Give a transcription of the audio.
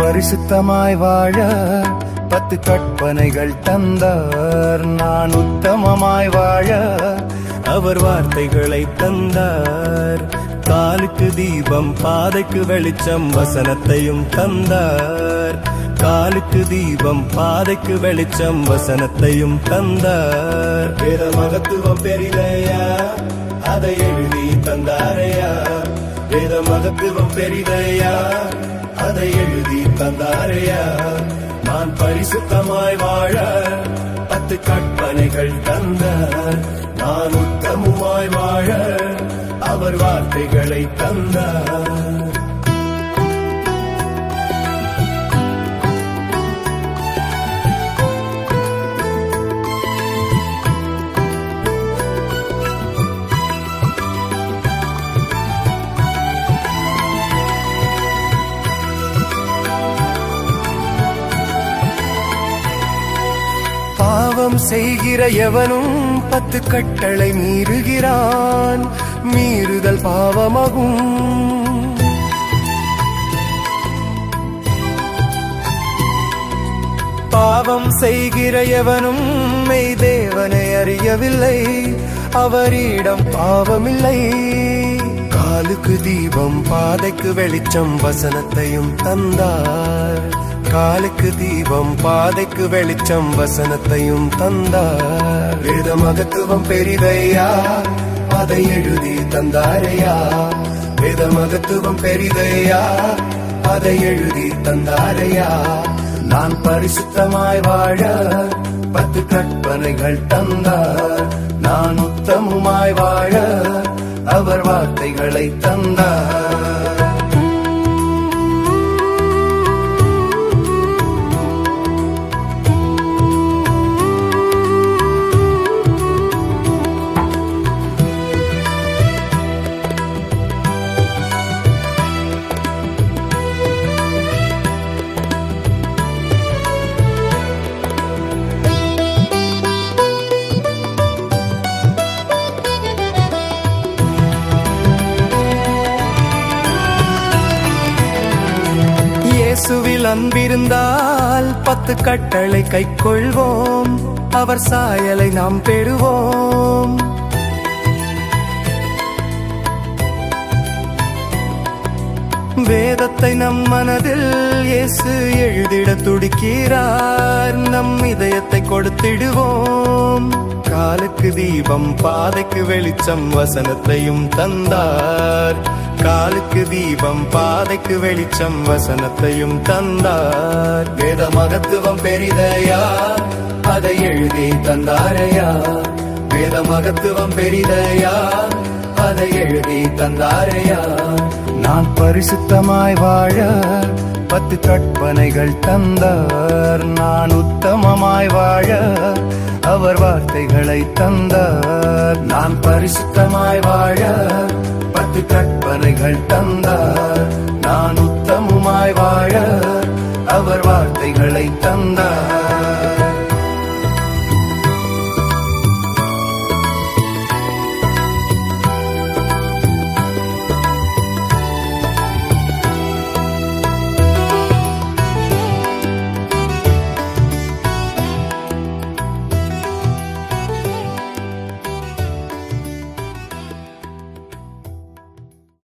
பரிசுத்தமாய் வாழ 10 கற்பனைகள் தந்தார். நான் உத்தமமாய் வாழ அவர் வார்த்தைகளை தந்தார். காலுக்கு தீபம் பாதைக்கு வெளிச்சம் வசனத்தையும் தந்தார். காலுக்கு தீபம் பாதைக்கு வெளிச்சம் வசனத்தையும் தந்தார். வேத மகத்துவம் பெரிதையா, அதை எழுதி தந்தாரையா. வேத மகத்துவம் பெரிதையா, அதை எழுதி தந்தாரையா. நான் பரிசுத்தமாய் வாழ 10 கற்பனைகள் தந்தார். நான் உத்தமமாய் வாழ அவர் வார்த்தைகளை தந்தார். பாவம் செய்கிற எவனும் 10 கட்டளை மீறுகிறான். மீறுதல் பாவமாகும். பாவம் செய்கிற எவனும் மெய் தேவனை அறியவில்லை, அவரிடம் பாவமில்லை. காலுக்கு தீபம் பாதைக்கு வெளிச்சம் வசனத்தையும் தந்தார். காலுக்கு தீபம் பாதைக்கு வெளிச்சம் வசனத்தையும் தந்தார். வேத மகத்துவம் பெரிதையா, அதை எழுதி தந்தாரையா. வேத மகத்துவம் பெரிதையா, அதை எழுதி தந்தாரையா. நான் பரிசுத்தமாய் வாழ 10 கற்பனைகள் தந்தார். நான் உத்தமமாய் வாழ அவர் வார்த்தைகளை தந்தார். இயேசுவில் அன்பிருந்தால் 10 கட்டளை கைக்கொள்வோம். அவர் சாயலை நாம் பெறுவோம். வேதத்தை நம் மனதில் இயேசு எழுதிட துடிக்கிறார். நம் இதயத்தை கொடுத்திடுவோம். காலுக்கு தீபம் பாதைக்கு வெளிச்சம் வசனத்தையும் தந்தார். காலுக்கு தீபம் பாதைக்கு வெளிச்சம் வசனத்தையும் தந்தார். வேத மகத்துவம் பெரிதையா, அதை எழுதி தந்தாரையா. வேத மகத்துவம் பெரிதையா, அதை எழுதி தந்தாரையா. நான் பரிசுத்தமாய் வாழ 10 கற்பனைகள் தந்தார். நான் உத்தமமாய் வாழ அவர் வார்த்தைகளை தந்தார். நான் பரிசுத்தமாய் வாழ 10 கற்பனைகள் தந்தார்.